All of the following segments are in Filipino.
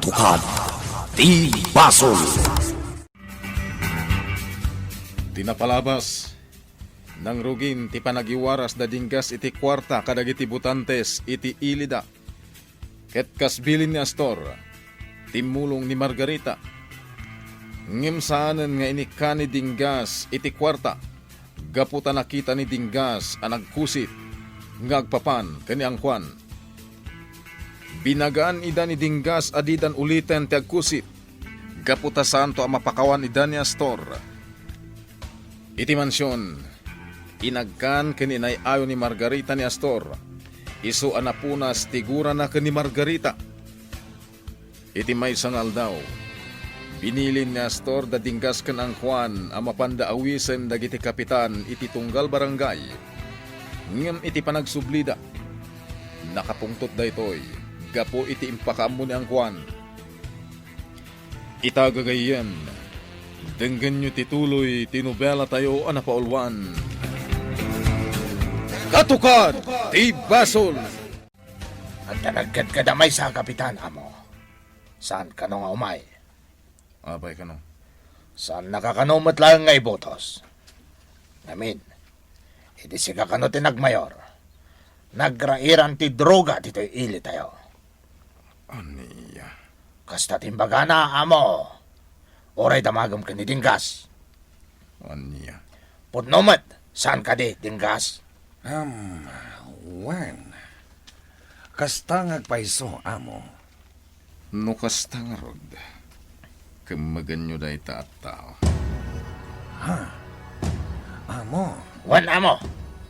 Katukad ti Basol. Tinapalabas nang rugin ti panagiwaras da dinggas iti kwarta kadagiti butantes iti ilida. Ket kasbilin ni Astor, timulong ni Margarita. Ngem saanen nga inika ni dinggas iti kwarta, gaputa nakita ni dinggas ang nagkusit, ngagpapan kani angkwan. Binagaan ida ni dinggas adidan ulitin ti agkusit, gaputa santo ang mapakawan ida ni Astor. Iti mansyon, inagkan kani ayo ni Margarita ni Astor, isu anapunas tigura na kani Margarita. Iti may sangal daw, binilin ni Astor da dinggas ken angkwan ang mapandaawisen dagiti kapitan iti tunggal barangay. Ngem iti panagsublida, nakapungtot da itoy, gapo iti impakaammo ni angkwan. Itagagayen, denggan nyo tituloy tinubela tayo anapaulwan. Katukad ti Basol. At tanagkat ka damay sa kapitan, amo. Saan ka nga umay? Abay ka no. Saan nakakanumat lang nga ibotos? Namin, iti siga kano tinagmayor. Nagrairan ti droga dito ili tayo. Aniya. Kasta timbaga na, amo. Oray damagam ka ni Dinggas. Aniya. Putnomat, saan ka di, Dinggas? Wen. Kasta ngagpaiso, amo. No kasta nga rod, kamagan nyo da ita at tao. Amo. Wan, amo.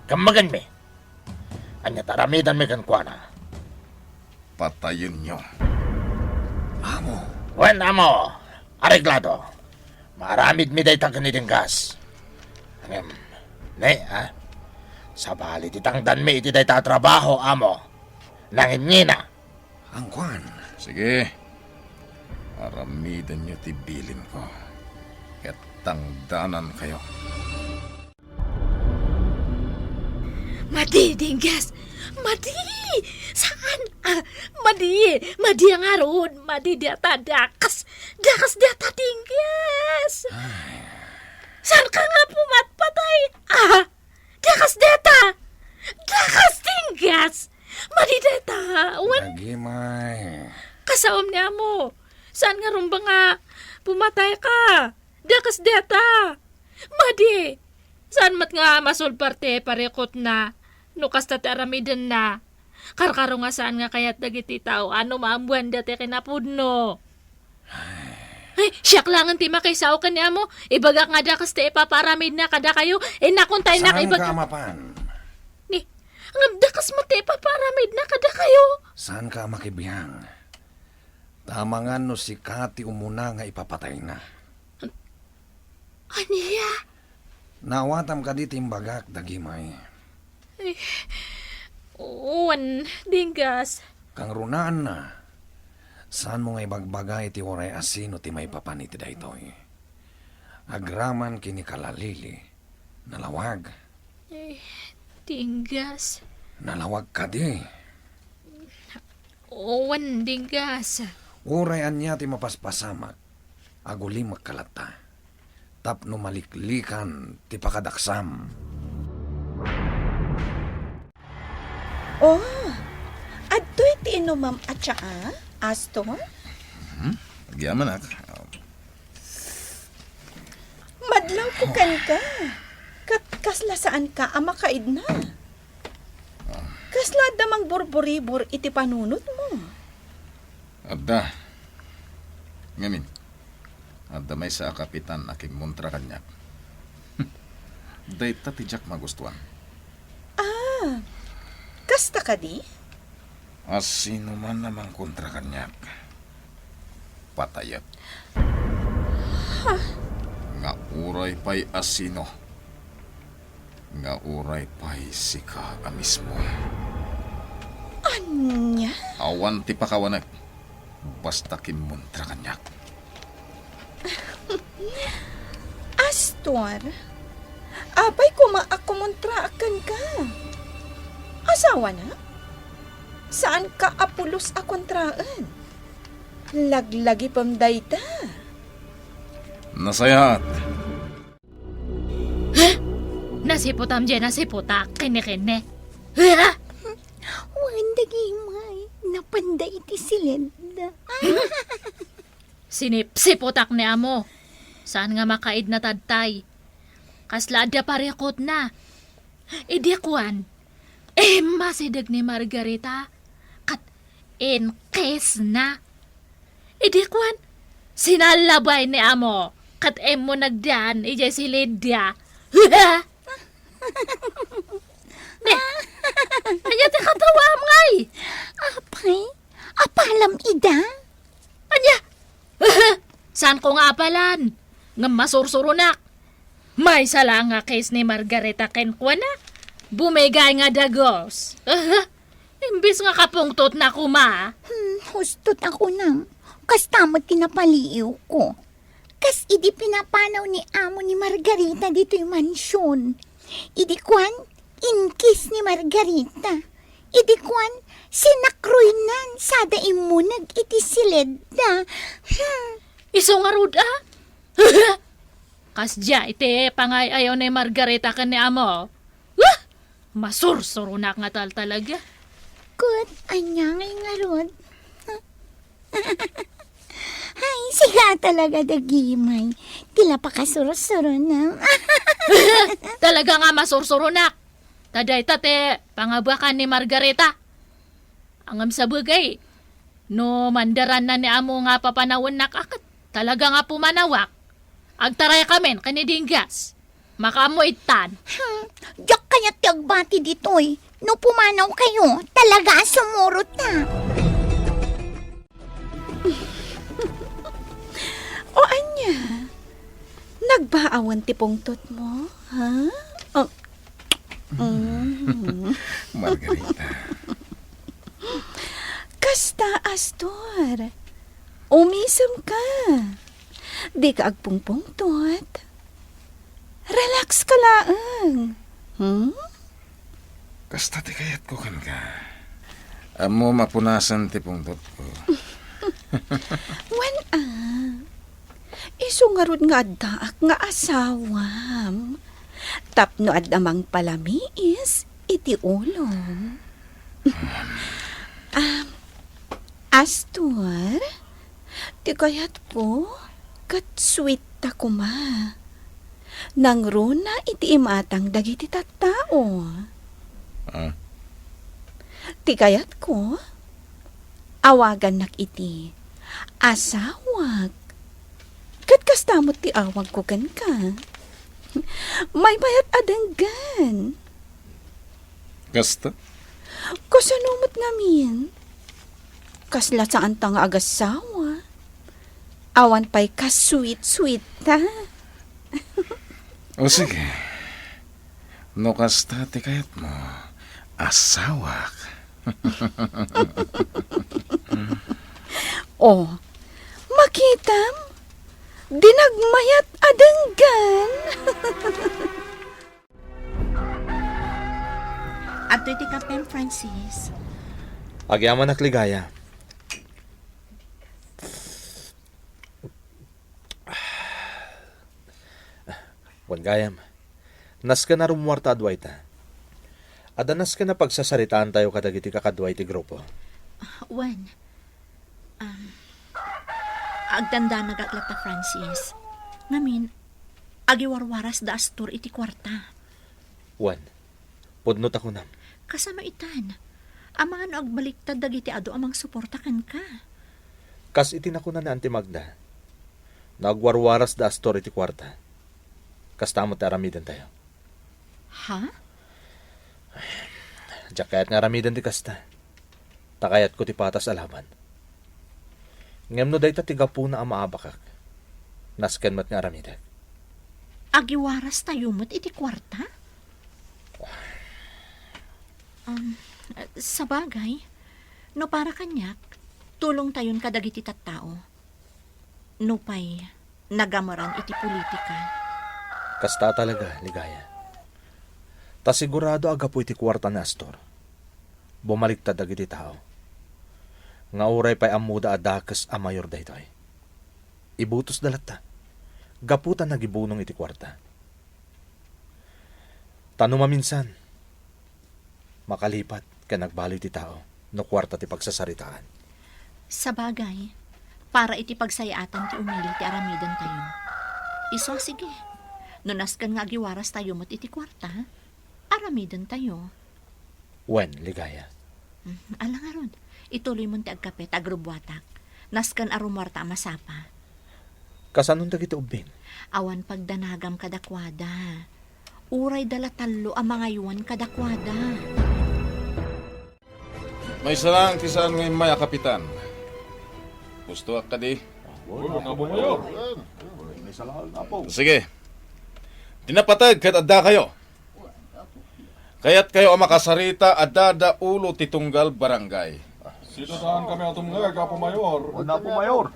Kamagan mi. Anya taramidan mi kankwana. Patayin nyo. Amo. Wan, amo. Areglado. Maramid mi day tang kanidinggas. Ne, ha? Sa bali titangdan mi iti day tatrabaho, amo. Nangingina. Angkwan. Sige. Aramidan nyo tibilin ko. Ket tangdanan kayo. Madi, Dinggas! Madi! Saan? Madi ang harod. Madi diata dakas. Dakas diata, Dinggas! Saan ka nga pumatpatay? Dakas diata! Dakas, Dinggas! Madi diata! Nagimay. Kasaom niya mo. Saan nga rumba nga pumatay ka? Dakas diata! Madi! Saan mat nga masulparte parekot na? Nukas tate aramidan na. Karkaro nga saan nga kayat dagiti tao. Ano maambuan dati kinapudno. Ay, siyak lang ang tima kay sao ka niya mo. Ibagak nga dakas te ipaparamid na kada kayo. Nakuntay na Saan ibag... ka mapan? Ni, ang dakas mati ipaparamid na kada kayo. Saan ka makibiyang? Tamangan no si Kati umuna nga ipapatay na. Aniya? Nawatam ka di timbagak, dagimay. Uwan, Dinggas. Kang runaan na. Saan mo nga ibagbagay ti waray asino ti may papaniti da ito eh. Agraman kini kalalili. Nalawag. Dinggas. Nalawag ka di. Uwan, Dinggas. Urayan niya ti mapaspasamak. Aguli magkalata. Tapno maliklikan ti pakadaksam. Oh, adto'y ti inumam at syaa, Astor? Agyaman ak. Madlaw ko kan ka. Kasla saan ka amakaid na. Kasla damang burburibor iti panunot mo. Adda. Ngamin. Adda may sa kapitan aking muntra kanyak. Dayta tijak magustuhan. Kasta ka di? Asino man namang kontra kanyak. Patayat. Nga uray pa'y asino. Nga uray pa'y sika ka mismo. Anya? Awan ti pakawanak. Basta kimuntra kanyak. Astor? Abay kumakumontra akan ka. Asawa na? Saan ka apulos a kontraan? Laglagi pam dayta. Nasayat. Nasiputam dyan, nasiputak, kine-kine. Wanda gimay. Napanday iti silenda. Sinipsiputak ni amo. Saan nga makaid na tadtay? Kasla da parekot na. Idi kwan. Masidag ni Margarita. Kat in case na. Idi kwan. Sinalabay ni amo. Kat mo nagdaan. Ijay si Lydia. Ne. Anya ti katawa ngay. Apay, apalam ida. Anya. Saan ko nga apalan? Nga masursurunak. May sala nga case ni Margarita kenkwa na. Bumigay nga dagos. Imbis nga kapungtot na kuma. Hustot ako nang. Kas tamot kinapaliiw ko. Kas idi pinapanaw ni amo ni Margarita dito yung mansyon. Idi kwan, inkis ni Margarita. Idi kwan, sinakruinan sada imunag iti sileda. Iso nga rud ah. Kasya iti pangayaw ni Margarita ka ni amo. Masursurunak nga tal talaga. Kut, anyangay nga rod. Ay, siya talaga dagimay. Tila pa kasurusuro na. Talaga nga masursurunak. Taday tate, pangabakan ni Margarita. Angam sa bagay. No mandaran na ni amo nga papanawon nakakat. Talaga nga pumanawak. Agtaray kamen kanidinggas. Makamuitan. Diyak kanya tiagbati dito'y. No pumanaw kayo, talaga sumurot na. O anya, nagbaawan ti pungtot mo, ha? Oh. Margarita. Kasta, Astor. Umisam ka. Di ka agpungpungtot. Relax ka laang. Kasta ti kayat ko kan ka. Amo mapunasan ti pungtot ko. Wan iso nga rod nga addaak nga asawam. Tapno adamang palamiis, iti ulong. Astor, ti kayat po, kat sweet ta kuma. Nang runa iti imatang dagiti tattao. Ti kayat ko, awagan nak iti asawag. Kat kastamot ti awag ko kan ka. May bayat adanggan. Kasta? Kasanumot ngamin. Kasla saan ta nga agasawa. Awan pa'y kasweet-sweet ta. O sige. No kasta ti kayat mo. Asawak. O, makitam. Dinagmayat adanggan. Ato iti Kapem Francis. Agyaman nakligaya. Wan gayam. Nas ka na rumuwarta adway ta. Adanas ka na pagsasaritaan tayo kadagiti kakadway ti grupo. Wan. Agtanda nagaglata Francis. Ngamin, agiwarwaras da Astor iti kwarta. Wan. Pudnot ako nam. Kasano itan? Amangan no agbaliktad dagiti ado amang suportakan ka. Kas itinako na Auntie Magda. Nagwarwaras da Astor iti kwarta. Kas tamot aramidan tayo. Ha? Diyak kayat nga aramidan ti kasta. Takayat ko ti patas alaman. Ngem no dayta tiga po na amaabakak. Nasken mat nga aramidan. Agiwaras tayo mo't iti kwarta? Sa bagay, no para kanyak, tulong tayon kadagiti tattao. No pay, nagamaran iti politika. Kasta talaga, ligaya. Ta sigurado aga po iti kwarta ni Astor. Bumaliktad dagiti tao. Nga uray pa'y amuda adakas a mayor daytoy. Ibutos dalata. Gaputan nagibunong iti kwarta. Tanong maminsan, makalipat ka nagbaloy ti tao no kwarta ti pagsasaritaan. Sa bagay, para iti pagsayatan ti umili ti aramidan tayo. Iso, sige. Nunas kan nga giwaras tayo mat iti kwarta, aramidan tayo. Wen, ligaya. Alang aron, ituloy mo ti agkapet agrubwatak. Naskan arumarta masapa. Kasanong dagiti ubin? Awan pagdanagam kadakwada. Uray dala talo ang mga yuwan kadakwada. May sarang tisaan ngayon maya, Kapitan. Gusto ka di? Sige. Tinapatag kat adda kayo. Kaya't kayo ang makasarita adada ulo titunggal barangay. Saan kami atum nga, Kapo Mayor?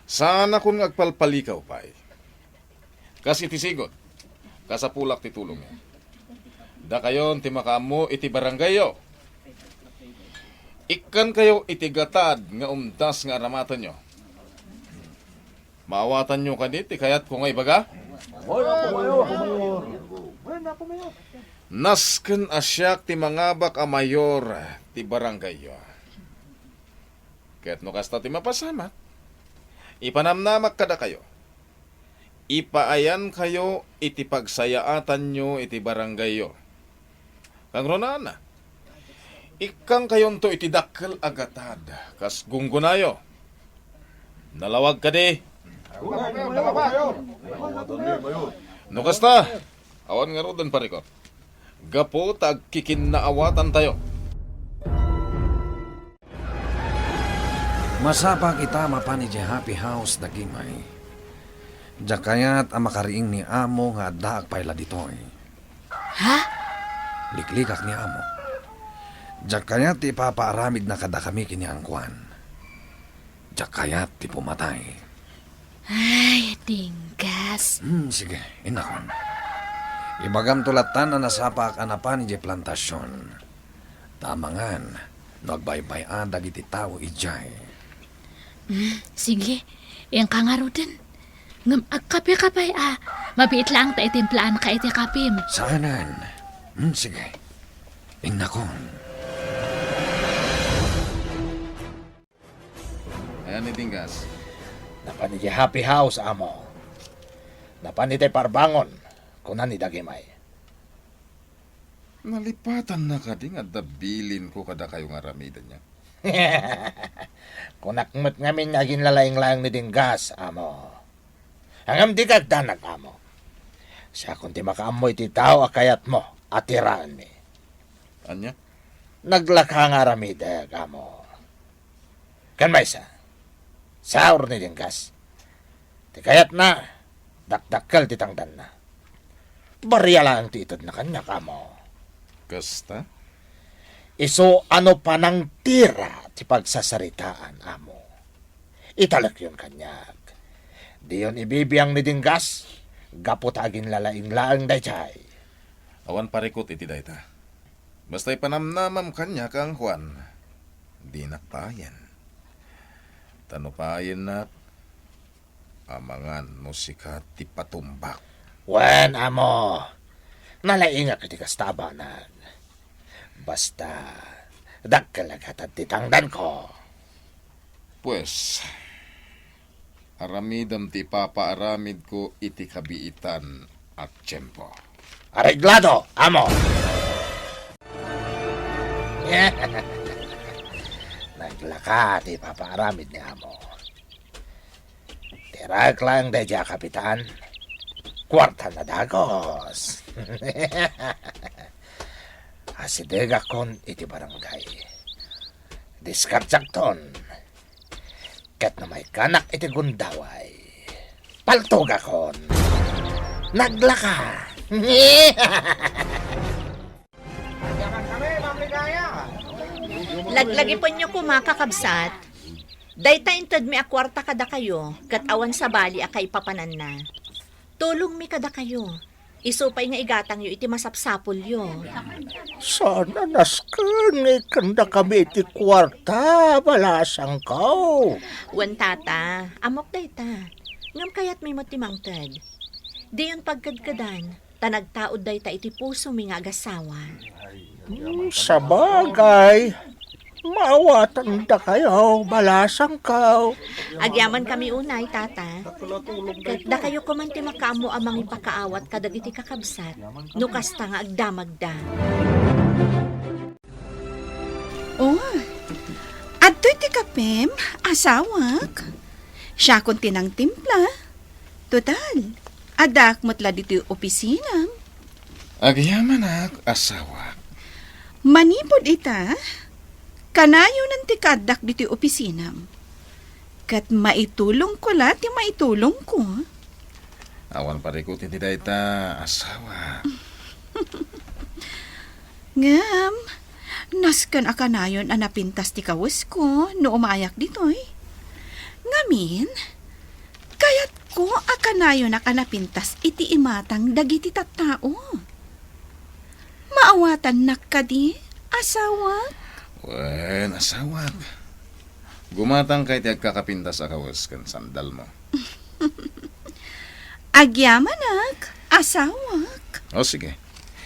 Sana kung agpalpalikaw pa'y. Kasi tisigot, kasapulak ti tulong yan. Da kayon ti makamo iti barangay yo. Ikan kayo iti gatad nga umdas nga aramatan nyo. Maawatan nyo kaniti kayat kung ay baga? Nasken asyak ti mangabak a mayor ti barangay yo. Kaya't no kasta ti mapasamat. Ipanamnamak kada kayo. Ipaayan kayo iti pagsayaatan nyo iti barangay yo. Kang ronana, ikang kayon to iti dakkel agatad, kas gunggunayo. Nalawag ka di. No kasta, awan nga rodan parikot. Gapo tag kikinnaawatan tayo. Masapag ita mapan iti happy house dagimay. Jakayat ang makariing ni amo nga daag payla ditoy. Ha? Liklikak ni amo. Jakayat ti papaaramid na kada kami kini angkwan. Jakayat ti pumatay. Ay, tinggas. Sige, inakon. Ibagam tulatan na nasapak anapan iti plantasyon. Tamangan, nagbaybayan dagiti tao ijay. Sige, yang kangaro din. Ngam agkape-kapay Mabiit lang ta itimplaan ka iti kapim. Saanan? Sige. Inakon. Ayan ni Tinggas. Napan iti happy house, amo. Napan iti parbangon, kunan ni dagimay. Nalipatan na ka di nga dabilin ko kada kayong aramidan niya. Kunakmet ngamin nga ginlalayang-layang ni Dinggas, amo. Hangam di kagdanag, amo. Siya kung di makaamoy ti tao akayat mo, atiraan mi. Anya? Naglaka nga ramidag, amo. Kan may saur ni Dinggas. Ti kayat na, dakdakkel ti tangdan na. Barya lang ti itod na kanya, amo. Kasta? Iso ano pa ng tira ti pagsasaritaan, amo. Italak yun kanyag. Di yun ibibiyang ni Dinggas, gaputagin lalaing-laang dayjay. Awan parikot iti dayta. Basta ipanamnamam kanya kang Juan. Di nakpayan. Tanupayan na amangan musika ti patumbak. Wen, amo. Nalainga ka ti kastabanan. Basta, dakkalaghat at titangdan ko. Pues, aramidam ti papaaramid ko iti kabiitan at tiyempo. Areglado, amo! Naglaka ti papaaramid ni amo. Tirak lang dadya, kapitan. Kwarta na dagos. Asidega kon iti barangay. Diskartsak ton. Kat na may kanak iti gundaway. Paltoga kon. Naglaka. Laglagi po nyo kumakakabsat. Dayta intad mi akwarta kada kayo, kat awan sa bali akay papanan na. Tulong mi kada kayo. Isupay nga igatang yu iti masapsapol yu. Sana naskan kanda kami iti kwarta, balasang kao. Wan tata, amok dayta. Ngam kayat may motimangtad. Di yun pagkadkadan, tanagtaod dayta iti puso mi nga agasawa. Sa bagay, maawatan da kayo, balasang kao. Agyaman kami unay, tata. Kat da kayo kumanti makaamo amang ipakaawat kadag iti kakabsat. No kasta nga agdamagda. Oh, adto'y ti kapem, asawak. Siya kon tinang timpla. Total, adak mutla dito opisina. Agyaman ak, asawa. Manipod ita, kanayo ng ti kadak dito opisina. Kat maitulong ko la, ti maitulong ko. Awan parikot iti dayta, asawa. Ngam, naskan akanayon anapintas ti kawis ko no umayak ditoy. Ngamin, kayat ko akanayon akanapintas iti imatang dagiti tattao. Maawatan nakadi, asawa. Wen, asawa. Gumatang kay ti agkakapintas akawas kan sandal mo. Agyamanak, asawak. O sige,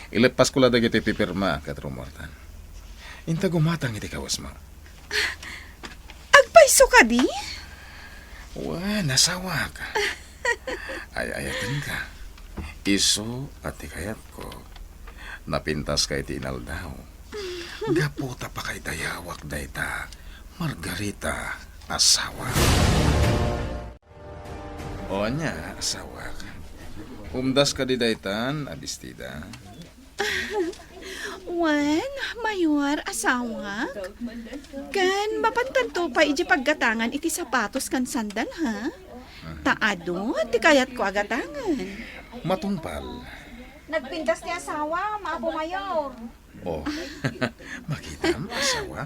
ilipas ko la dagiti pipirma kat rumortan. Inta gumatang iti kawas mo. Agpaiso ka di? Wen, asawa ka. Ay-ayatan ka. Iso at ikayat ko. Napintas kay ti inaldaw. Gaputa pa kay dayawak dayta. Margarita, asawa. O nya, asawa. Umdas ka di daytan, abistida. Wan, mayor, asawak. Kan, mapantanto pa iji paggatangan iti sapatos kan sandal, ha? Taado, ti kayat ko agatangan. Matungpal. Nagpintas ni asawa, maapo mayor. Oh, makitam, asawa.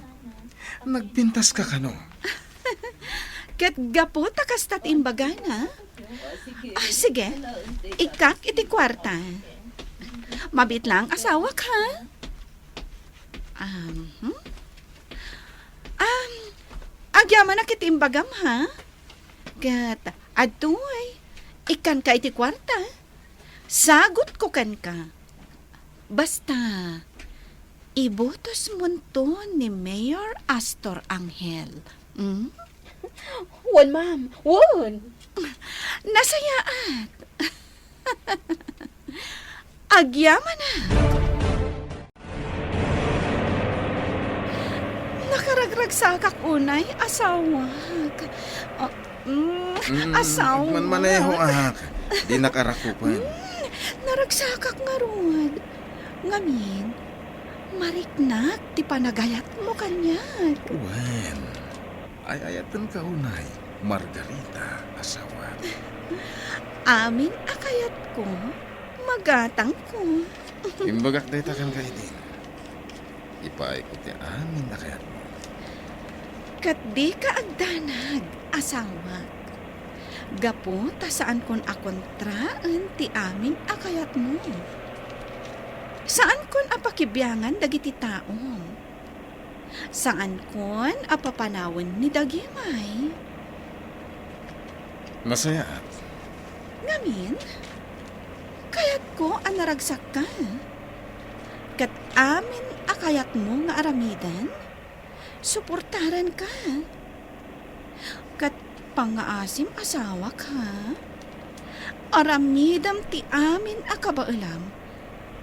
Nagpintas ka kano. Kat gapo takastat imbagana. Ah, sige, ikak iti kwarta. Mabit lang, asawak, ha? Agyaman na kiti imbagam, ha? Kat, adoy, ikan ka iti kwarta. Sagot ko kan ka. Basta, ibutos munto ni Mayor Astor Angel. Hmm? Wan, ma'am. Wan. Nasayaat. Agyaman na. Nakaragrag sa unay, asawak. Asawak. Manmaneho ak. Di nakarakupan. Naragsakak nga rod. Ngamin, mariknak ti panagayat mo kanyat. Wen, ay-ayatan ka unay. Margarita, asawa. Amin akayat ko, magatang ko. Imbagak dayta kan ka idin. Ipaikot ti amin na kayat mo. Kat di ka agdanag, asawak. Gapo ta saan kon akontraan ti amin akayat mo. Saan kon apakibyangan dagiti taong. Saan kon apapanawan ni dagimay. Masayaat. Ngamin, kayat ko ang naragsak ka. Kat amin akayat mo nga aramidan, suportaran ka. Kat pangaasim asawa ka. Aramidam ti amin akabailam,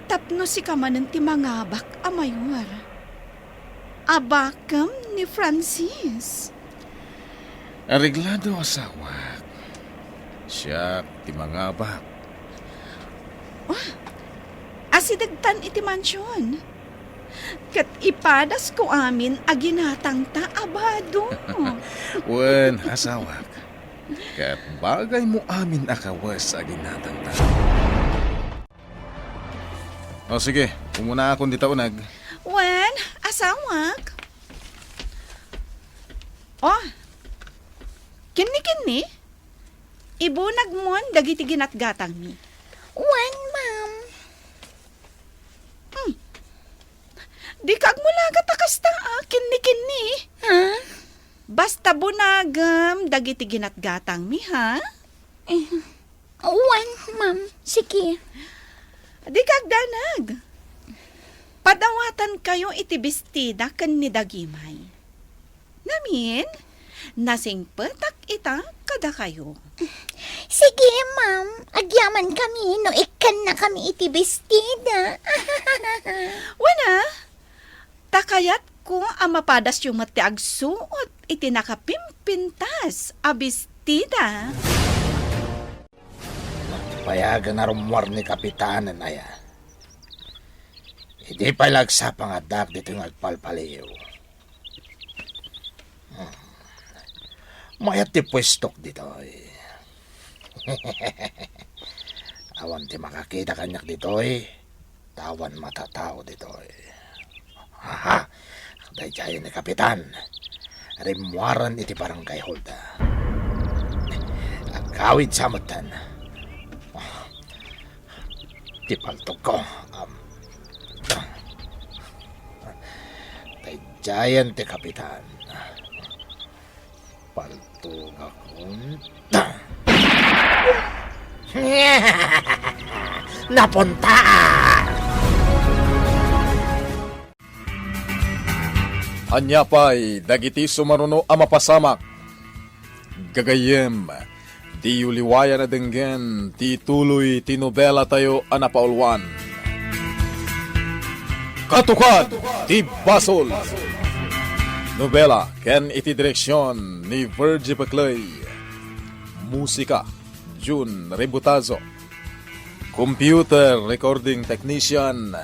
tapno si kamanan ti mangabak a mayor. Abakam ni Francis. Areglado, asawa. Siya, ti mga bak. Asidagtan iti mansyon. Kat ipadas ko amin aginatang ta abado. Wen, asawa. Kat bagay mo amin akawas sa ginatang ta. O sige, umuna akong ditaunag. Wen, asawak. Oh, kini. Ibunag mon dagiti ginatgatang mi. Wan, ma'am. Di kag mula gatakas ta, kinni-kinni. Ha? Basta bunagam, dagiti ginatgatang mi, ha? Uwan, ma'am. Sige. Di kag danag. Padawatan kayo iti bestida ken ni Dagimay. Namin, nasing petak ita kada kayo. Sige, ma'am. Agyaman kami no ikan na kami iti bestida. Wana, takayat ko ang mapadas yung mati agsuot iti nakapimpintas a bestida. Payagan na rumwar ni Kapitanan na ya. Hindi pa lagsa pangadak dito yung agpalpaliw. Mayat ti pwestok dito eh. Awan ti makakita kanyak dito eh. Tawan matatao dito eh. Haha, dahil dyan ni Kapitan. Rimwaran iti barangay holda. Agkawid sa matan. Ti paltok ko. Dahil ti Kapitan. Paltok akong... Napunta! Anya pa'y dagiti sumaruno ang mapasamak. Gagayem, di uliwaya na denggen, ti tuloy tinobela tayo anapaulwan. Katukad, ti Basol. Nobela, ken iti direksyon ni Virgie Baclay. Musika, June Rebutazo. Computer Recording Technician,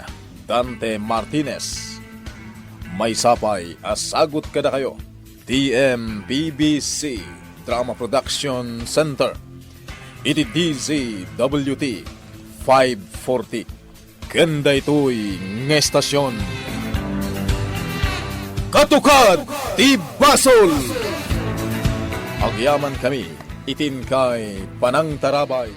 Dante Martinez. May sapay, asagot kada kayo. TMPBC Drama Production Center. Iti DZWT 540. Ganda ito'y ngestasyon. Katukad, ti Basol! Agyaman kami, itin kay Panang Tarabay.